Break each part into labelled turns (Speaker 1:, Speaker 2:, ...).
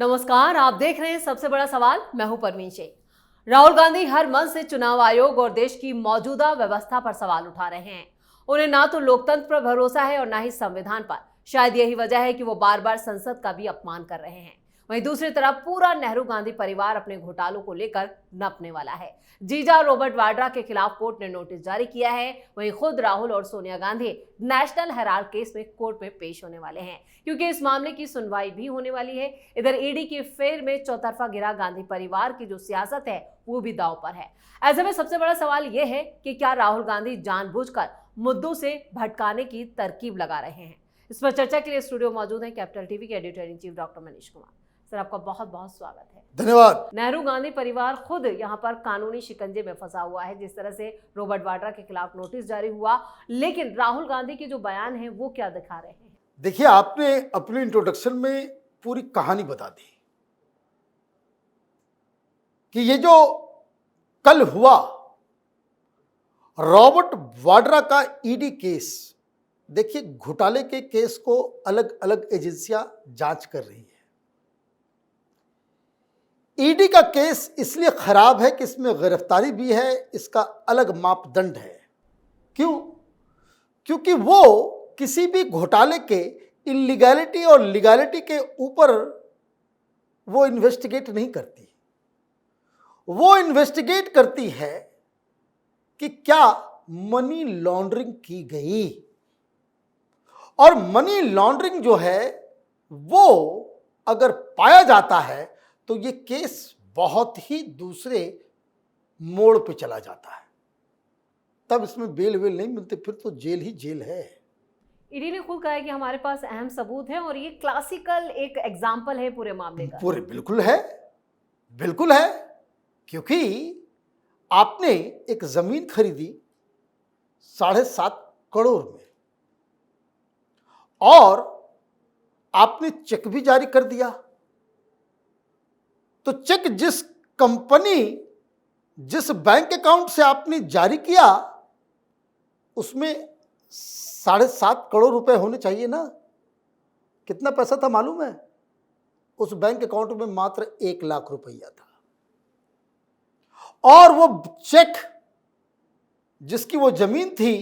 Speaker 1: नमस्कार, आप देख रहे हैं सबसे बड़ा सवाल। मैं हूं परवीन शेख। राहुल गांधी हर मंच से चुनाव आयोग और देश की मौजूदा व्यवस्था पर सवाल उठा रहे हैं। उन्हें ना तो लोकतंत्र पर भरोसा है और ना ही संविधान पर। शायद यही वजह है कि वो बार बार संसद का भी अपमान कर रहे हैं। वहीं दूसरी तरफ पूरा नेहरू गांधी परिवार अपने घोटालों को लेकर नपने वाला है। जीजा रॉबर्ट वाड्रा के खिलाफ कोर्ट ने नोटिस जारी किया है। वहीं खुद राहुल और Sonia Gandhi national Herald case में कोर्ट में पेश होने वाले हैं, क्योंकि इस मामले की सुनवाई भी होने वाली है। इधर ईडी की फेर में चौतरफा गिरा गांधी परिवार की जो सियासत है वो भी दांव पर है। ऐसे में सबसे बड़ा सवाल यह है कि क्या राहुल गांधी जानबूझकर मुद्दों से भटकाने की तरकीब लगा रहे हैं। इस पर चर्चा के लिए स्टूडियो मौजूद है कैपिटल टीवी के editor in chief doctor Manish Kumar. Sir, आपका बहुत बहुत स्वागत है।
Speaker 2: धन्यवाद।
Speaker 1: नेहरू गांधी परिवार खुद यहाँ पर कानूनी शिकंजे में फंसा हुआ है। जिस तरह से रॉबर्ट वाड्रा के खिलाफ नोटिस जारी हुआ, लेकिन राहुल गांधी के जो बयान हैं वो क्या दिखा रहे हैं?
Speaker 2: देखिए, आपने अपने इंट्रोडक्शन में पूरी कहानी बता दी कि ये जो कल हुआ रॉबर्ट वाड्रा का ईडी केस, देखिए घोटाले के केस को अलग अलग एजेंसियां जांच कर रही है। ईडी का केस इसलिए खराब है कि इसमें गिरफ्तारी भी है, इसका अलग मापदंड है। क्यों? क्योंकि वो किसी भी घोटाले के इलीगैलिटी और लीगैलिटी के ऊपर वो इन्वेस्टिगेट नहीं करती। वो इन्वेस्टिगेट करती है कि क्या मनी लॉन्ड्रिंग की गई, और मनी लॉन्ड्रिंग जो है वो अगर पाया जाता है तो ये केस बहुत ही दूसरे मोड़ पे चला जाता है। तब इसमें बेल वेल नहीं मिलते, फिर तो जेल ही जेल है।
Speaker 1: ईडी ने खुद कहा है कि हमारे पास अहम सबूत है और ये क्लासिकल एक एग्जाम्पल है पूरे मामले का।
Speaker 2: पूरे बिल्कुल है, बिल्कुल है। क्योंकि आपने एक जमीन खरीदी 7.5 करोड़ में और आपने चेक भी जारी कर दिया। तो चेक जिस कंपनी, जिस बैंक अकाउंट से आपने जारी किया उसमें 7.5 करोड़ रुपए होने चाहिए ना। कितना पैसा था मालूम है? उस बैंक अकाउंट में मात्र 1 लाख रुपया था। और वो चेक जिसकी वो जमीन थी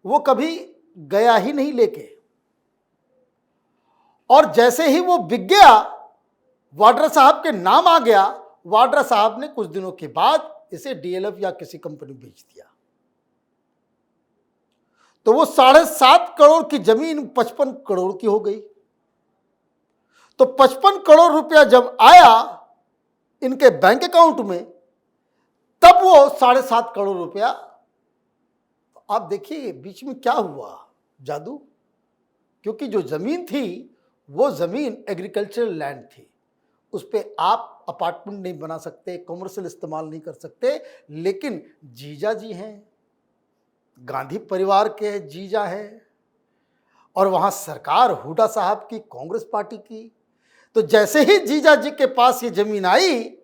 Speaker 2: वो कभी गया ही नहीं लेके, और जैसे ही वो बिक गया, वाड्रा साहब के नाम आ गया, वाड्रा साहब ने कुछ दिनों के बाद इसे डीएलएफ या किसी कंपनी बेच दिया। तो वो 7.5 करोड़ की जमीन 55 करोड़ की हो गई। तो 55 करोड़ रुपया जब आया इनके बैंक अकाउंट में, तब वो 7.5 करोड़ रुपया, आप देखिए बीच में क्या हुआ, जादू। क्योंकि जो जमीन थी वो जमीन एग्रीकल्चरल लैंड थी, उस पर आप अपार्टमेंट नहीं बना सकते, कमर्शियल इस्तेमाल नहीं कर सकते। लेकिन जीजा जी हैं, गांधी परिवार के जीजा हैं, और वहां सरकार हुड्डा साहब की, कांग्रेस पार्टी की। तो जैसे ही जीजा जी के पास ये जमीन आई,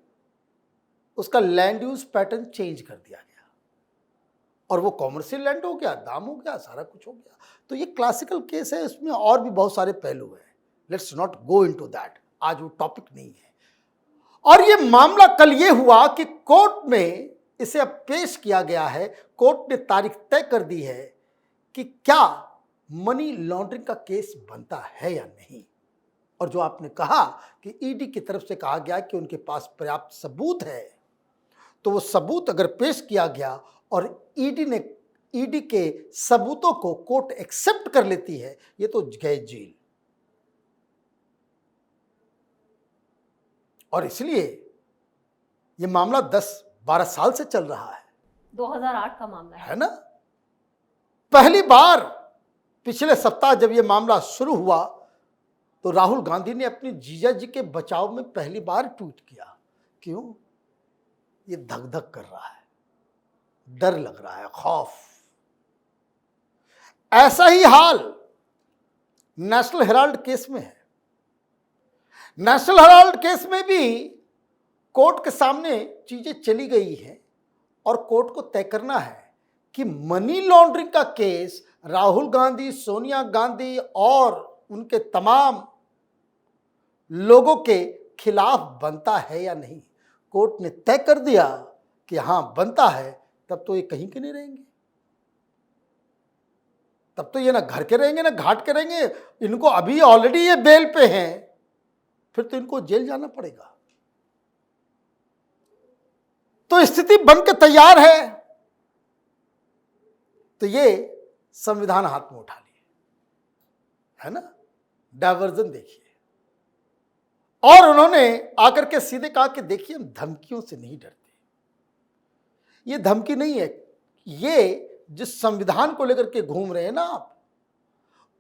Speaker 2: उसका लैंड यूज पैटर्न चेंज कर दिया गया और वो कॉमर्शियल लैंड हो गया, दाम हो गया, सारा कुछ हो गया। तो ये क्लासिकल केस है, इसमें और भी बहुत सारे पहलू हैं। Let's not go into that, आज वो टॉपिक नहीं है। और ये मामला कल ये हुआ कि कोर्ट में इसे अब पेश किया गया है। कोर्ट ने तारीख तय कर दी है कि क्या मनी लॉन्ड्रिंग का केस बनता है या नहीं। और जो आपने कहा कि ईडी की तरफ से कहा गया कि उनके पास पर्याप्त सबूत है, तो वो सबूत अगर पेश किया गया और ईडी के सबूतों को कोर्ट एक्सेप्ट कर लेती है, ये तो गए जेल। और इसलिए ये मामला 10-12 साल से चल रहा है।
Speaker 1: 2008 का मामला है
Speaker 2: ना। पहली बार पिछले सप्ताह जब ये मामला शुरू हुआ तो राहुल गांधी ने अपने जीजा जी के बचाव में पहली बार ट्वीट किया। क्यों? ये धक धक कर रहा है, डर लग रहा है, खौफ। ऐसा ही हाल नेशनल हेराल्ड केस में है। नेशनल हेराल्ड केस में भी कोर्ट के सामने चीजें चली गई हैं और कोर्ट को तय करना है कि मनी लॉन्ड्रिंग का केस राहुल गांधी, सोनिया गांधी और उनके तमाम लोगों के खिलाफ बनता है या नहीं। कोर्ट ने तय कर दिया कि हां बनता है, तब तो ये कहीं के नहीं रहेंगे, तब तो ये ना घर के रहेंगे ना घाट के रहेंगे। इनको अभी ऑलरेडी ये बेल पे हैं, फिर तो इनको जेल जाना पड़ेगा। तो स्थिति बन के तैयार है। तो ये संविधान हाथ में उठा लिए, है ना, डायवर्जन देखिए। और उन्होंने आकर के सीधे कहा कि देखिए हम धमकियों से नहीं डरते। ये धमकी नहीं है, ये जिस संविधान को लेकर के घूम रहे हैं ना आप,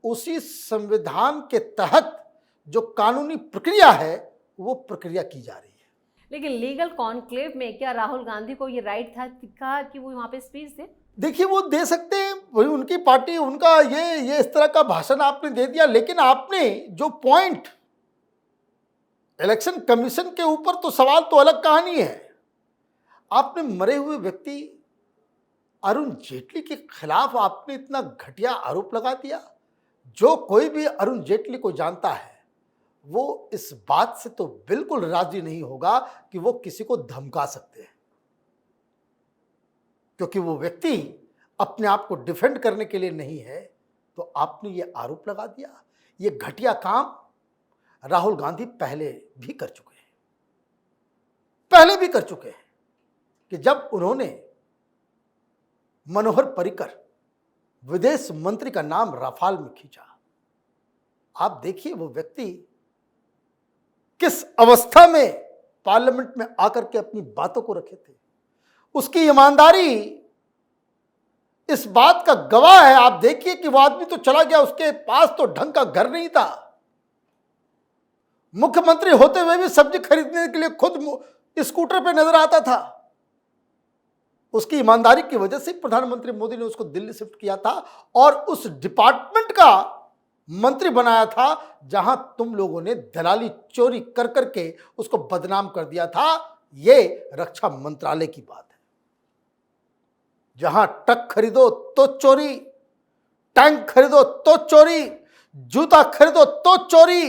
Speaker 2: उसी संविधान के तहत जो कानूनी प्रक्रिया है वो प्रक्रिया की जा रही है।
Speaker 1: लेकिन लीगल कॉन्क्लेव में क्या राहुल गांधी को ये राइट था कि वो वहां पे स्पीच दे?
Speaker 2: देखिए वो दे सकते हैं, वही उनकी पार्टी, उनका ये इस तरह का भाषण आपने दे दिया, लेकिन आपने जो पॉइंट, इलेक्शन कमीशन के ऊपर तो सवाल तो अलग कहानी है। आपने मरे हुए व्यक्ति अरुण जेटली के खिलाफ आपने इतना घटिया आरोप लगा दिया। जो कोई भी अरुण जेटली को जानता है वो इस बात से तो बिल्कुल राजी नहीं होगा कि वो किसी को धमका सकते हैं, क्योंकि वो व्यक्ति अपने आप को डिफेंड करने के लिए नहीं है। तो आपने ये आरोप लगा दिया। ये घटिया काम राहुल गांधी पहले भी कर चुके हैं कि जब उन्होंने मनोहर पर्रिकर विदेश मंत्री का नाम रफाल में खींचा। आप देखिए वो व्यक्ति किस अवस्था में पार्लियामेंट में आकर के अपनी बातों को रखे थे। उसकी ईमानदारी इस बात का गवाह है। आप देखिए कि वो आदमी तो चला गया, उसके पास तो ढंग का घर नहीं था। मुख्यमंत्री होते हुए भी सब्जी खरीदने के लिए खुद स्कूटर पे नजर आता था। उसकी ईमानदारी की वजह से प्रधानमंत्री मोदी ने उसको दिल्ली शिफ्ट किया था और उस डिपार्टमेंट का मंत्री बनाया था जहां तुम लोगों ने दलाली चोरी कर करके उसको बदनाम कर दिया था। यह रक्षा मंत्रालय की बात है, जहां ट्रक खरीदो तो चोरी, टैंक खरीदो तो चोरी, जूता खरीदो तो चोरी।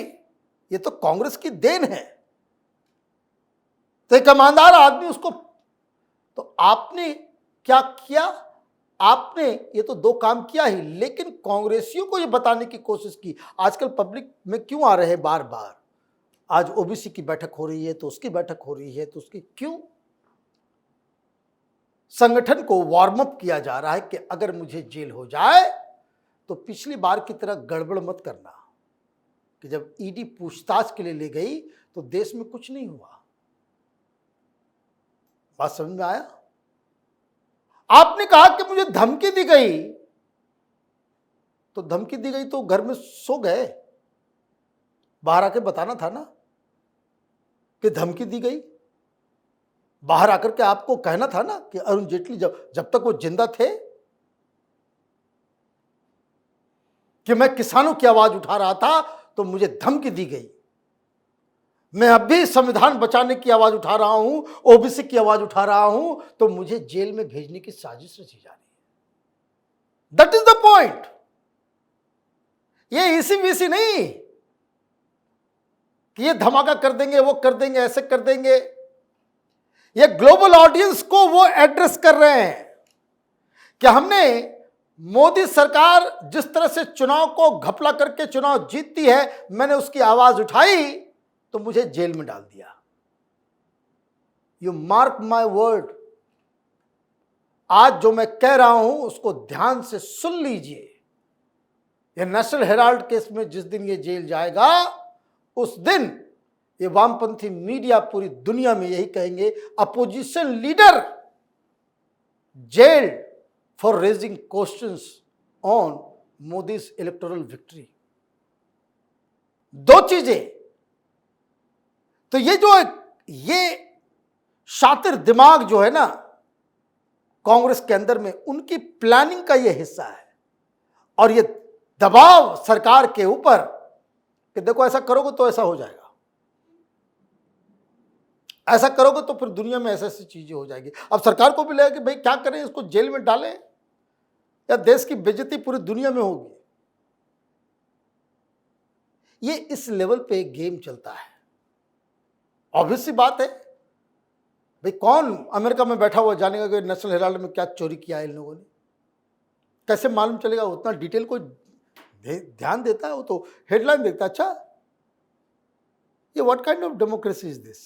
Speaker 2: ये तो कांग्रेस की देन है। तो एक ईमानदार आदमी उसको, तो आपने क्या किया? आपने ये तो दो काम किया ही, लेकिन कांग्रेसियों को ये बताने की कोशिश की। आजकल पब्लिक में क्यों आ रहे हैं बार बार, आज ओबीसी की बैठक हो रही है तो उसकी बैठक हो रही है, तो उसकी क्यों? संगठन को वार्म अप किया जा रहा है कि अगर मुझे जेल हो जाए तो पिछली बार की तरह गड़बड़ मत करना कि जब ईडी पूछताछ के लिए ले गई तो देश में कुछ नहीं हुआ। बात समझ में आया? आपने कहा कि मुझे धमकी दी गई, तो धमकी दी गई तो घर में सो गए, बाहर आके बताना था ना कि धमकी दी गई। बाहर आकर के आपको कहना था ना कि अरुण जेटली जब तक वो जिंदा थे कि मैं किसानों की आवाज उठा रहा था तो मुझे धमकी दी गई। मैं अब भी संविधान बचाने की आवाज उठा रहा हूं, ओबीसी की आवाज उठा रहा हूं, तो मुझे जेल में भेजने की साजिश रची जा रही है। That is the point. ये इसी वीसी नहीं कि ये धमाका कर देंगे, वो कर देंगे, ऐसे कर देंगे। ये ग्लोबल ऑडियंस को वो एड्रेस कर रहे हैं कि हमने मोदी सरकार जिस तरह से चुनाव को घपला करके चुनाव जीतती है, मैंने उसकी आवाज उठाई तो मुझे जेल में डाल दिया। You mark my word. आज जो मैं कह रहा हूं उसको ध्यान से सुन लीजिए। यह नेशनल हेराल्ड केस में जिस दिन ये जेल जाएगा, उस दिन ये वामपंथी मीडिया पूरी दुनिया में यही कहेंगे, opposition leader gelled for raising questions on Modi's electoral victory. दो चीजें। तो ये शातिर दिमाग जो है ना कांग्रेस के अंदर में, उनकी प्लानिंग का ये हिस्सा है। और ये दबाव सरकार के ऊपर कि देखो ऐसा करोगे तो ऐसा हो जाएगा, ऐसा करोगे तो फिर दुनिया में ऐसी ऐसी चीजें हो जाएगी। अब सरकार को भी लगा कि भाई क्या करें, इसको जेल में डालें या देश की बेइज्जती पूरी दुनिया में होगी। ये इस लेवल पे गेम चलता है। ऑब्वियस सी बात है भाई, कौन अमेरिका में बैठा हुआ जानेगा कि नेशनल हेराल्ड में क्या चोरी किया है इन लोगों ने? कैसे मालूम चलेगा? उतना डिटेल कोई ध्यान देता है? वो तो हेडलाइन देखता है। अच्छा, ये what kind of democracy is this?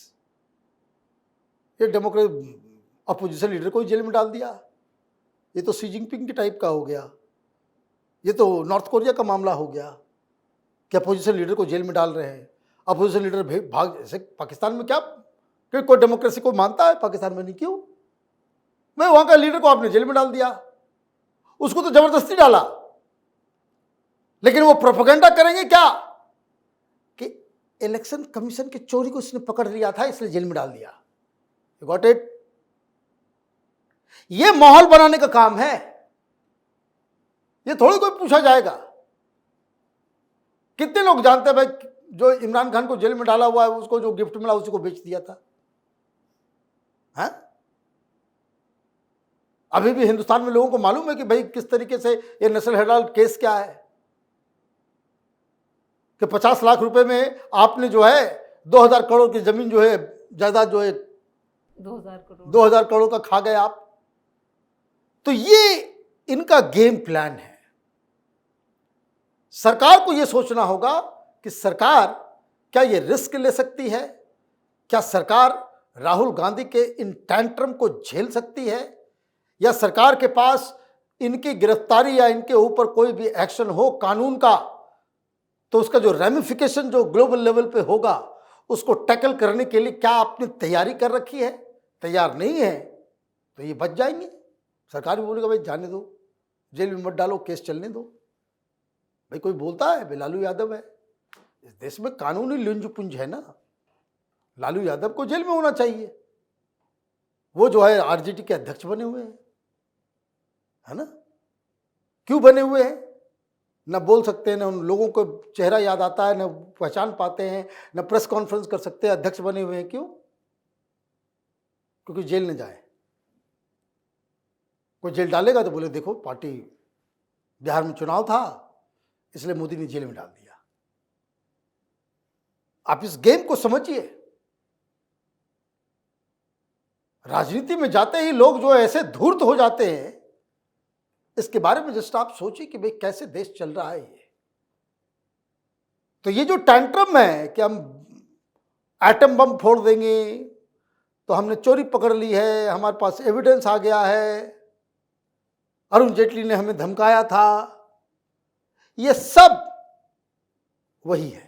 Speaker 2: ये डेमोक्रेसी, अपोजिशन लीडर को जेल में डाल दिया, ये तो शी जिनपिंग के टाइप का हो गया, ये तो नॉर्थ कोरिया का मामला हो गया कि अपोजिशन लीडर को जेल में डाल रहे हैं। अपोजिशन लीडर भाग, जैसे पाकिस्तान में क्या कोई डेमोक्रेसी को मानता है? पाकिस्तान में नहीं। क्यों? मैं वहां का लीडर को आपने जेल में डाल दिया, उसको तो जबरदस्ती डाला, लेकिन वो प्रोपेगेंडा करेंगे क्या कि इलेक्शन कमीशन की चोरी को इसने पकड़ लिया था इसलिए जेल में डाल दिया। You got it? ये माहौल बनाने का काम है, ये थोड़ी कोई पूछा जाएगा। कितने लोग जानते हैं भाई, जो इमरान खान को जेल में डाला हुआ है उसको जो गिफ्ट मिला उसी को बेच दिया था। है? अभी भी हिंदुस्तान में लोगों को मालूम है कि भाई किस तरीके से ये नेशनल हेराल्ड केस क्या है, कि 50 लाख रुपए में आपने जो है 2000 करोड़ की जमीन जो है, जायदाद जो है 2000 करोड़ का खा गए आप। तो ये इनका गेम प्लान है। सरकार को यह सोचना होगा कि सरकार क्या ये रिस्क ले सकती है? क्या सरकार राहुल गांधी के इन टैंट्रम को झेल सकती है? या सरकार के पास इनकी गिरफ्तारी या इनके ऊपर कोई भी एक्शन हो कानून का, तो उसका जो रेमिफिकेशन जो ग्लोबल लेवल पे होगा उसको टैकल करने के लिए क्या आपने तैयारी कर रखी है? तैयार नहीं है तो ये बच जाएंगे। सरकार भी बोलेगा भाई जाने दो, जेल में मत डालो, केस चलने दो। भाई कोई बोलता है भाई लालू यादव है, इस देश में कानूनी लुंज पुंज है ना, लालू यादव को जेल में होना चाहिए। वो जो है आरजेडी के अध्यक्ष बने हुए हैं, है ना? क्यों बने हुए हैं? न बोल सकते हैं, न उन लोगों को चेहरा याद आता है, न पहचान पाते हैं, न प्रेस कॉन्फ्रेंस कर सकते हैं। अध्यक्ष बने हुए हैं क्यों? क्योंकि जेल न जाए। कोई जेल डालेगा तो बोले देखो पार्टी, बिहार में चुनाव था इसलिए मोदी ने जेल में डाल दिया। आप इस गेम को समझिए। राजनीति में जाते ही लोग जो ऐसे धूर्त हो जाते हैं, इसके बारे में जस्ट आप सोचिए कि भाई कैसे देश चल रहा है ये। तो ये जो टैंट्रम है कि हम एटम बम फोड़ देंगे, तो हमने चोरी पकड़ ली है, हमारे पास एविडेंस आ गया है, अरुण जेटली ने हमें धमकाया था, ये सब वही है।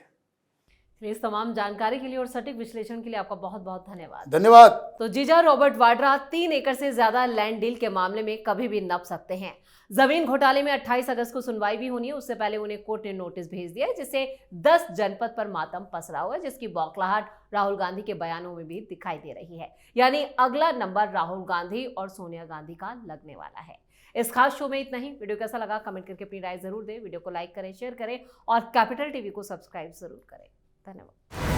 Speaker 1: इस तमाम जानकारी के लिए और सटीक विश्लेषण के लिए आपका बहुत बहुत धन्यवाद।
Speaker 2: धन्यवाद।
Speaker 1: तो जीजा रॉबर्ट वाड्रा 3 एकड़ से ज्यादा लैंड डील के मामले में कभी भी नप सकते हैं। जमीन घोटाले में 28 अगस्त को सुनवाई भी होनी है, उससे पहले उन्हें कोर्ट ने नोटिस भेज दिया है, जिससे 10 जनपद पर मातम पसरा हुआ है, जिसकी बौखलाहट राहुल गांधी के बयानों में भी दिखाई दे रही है। यानी अगला नंबर राहुल गांधी और सोनिया गांधी का लगने वाला है। इस खास शो में इतना ही। वीडियो कैसा लगा कमेंट करके अपनी राय जरूर दें। वीडियो को लाइक करें, शेयर करें और कैपिटल टीवी को सब्सक्राइब जरूर करें। धन्यवाद।